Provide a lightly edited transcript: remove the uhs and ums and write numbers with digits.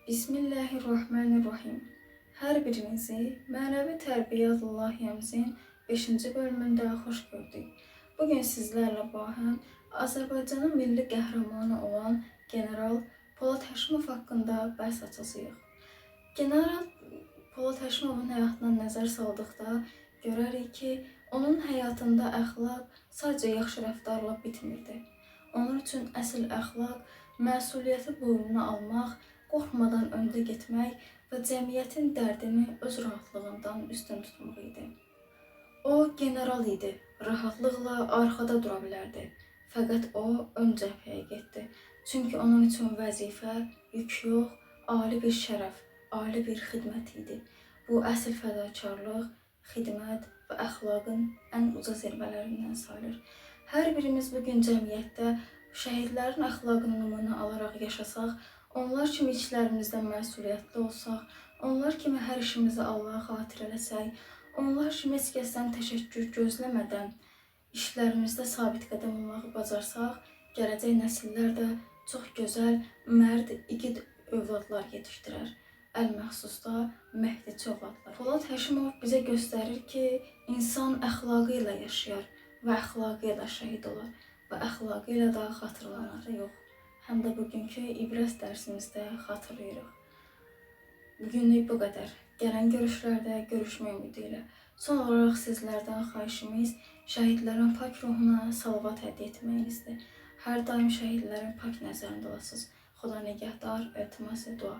Bismillahirrahmanirrahim. Hər birinizi Mənəvi Tərbiyə adlı layihəmizin 5-ci bölümündə xoş gördük. Bugün sizlərlə bahəm Azərbaycanın milli qəhrəmanı olan General Polad Həşimov haqqında bəhs açacağıq. General Polad Həşimovun həyatına nəzər saldıqda görərik ki, onun həyatında əxlaq sadəcə yaxşı rəftarla bitmirdi. Onun üçün əsl əxlaq məsuliyyəti boynuna almaq, qorxmadan öndə getmək və cəmiyyətin dərdini öz rahatlığından üstün tutmaq idi. O, general idi, rahatlıqla arxada dura bilərdi. Fəqət o, ön cəbhəyə getdi. Çünki onun üçün vəzifə, yük yox, ali bir şərəf, ali bir xidmət idi. Bu, əsl fədakarlıq, xidmət və əxlaqın ən uca zirvələrindən sayılır. Hər birimiz bugün cəmiyyətdə şəhidlərin əxlaqını nümunə alaraq yaşasaq, onlar kimi işlərimizdə məsuliyyətli olsaq, onlar kimi hər işimizi Allaha xatir eləsək, onlar kimi heç kəsdən təşəkkür gözləmədən işlərimizdə sabit qədəm olmağı bacarsaq, gələcək nəsillər də çox gözəl, mərd, igid övladlar yetişdirər. Əlməxsusda Məhdiçi övladlar. Polad Həşimov bizə göstərir ki, insan əxlaqı ilə yaşayar və əxlaqı ilə şəhid olar və əxlaqı ilə də xatırlanar. Yox, həm də bugünkü ibrət dərsimizdə xatırlayırıq. Bugünlük bu qədər. Gələn görüşlərdə görüşmək ümidi ilə. Son olaraq sizlərdən xahişimiz şəhidlərin pak ruhuna salavat hədiyyə etməyinizdir. Hər daim şəhidlərin pak nəzərində olasınız. Xuda nigəhdar, iltiması dua.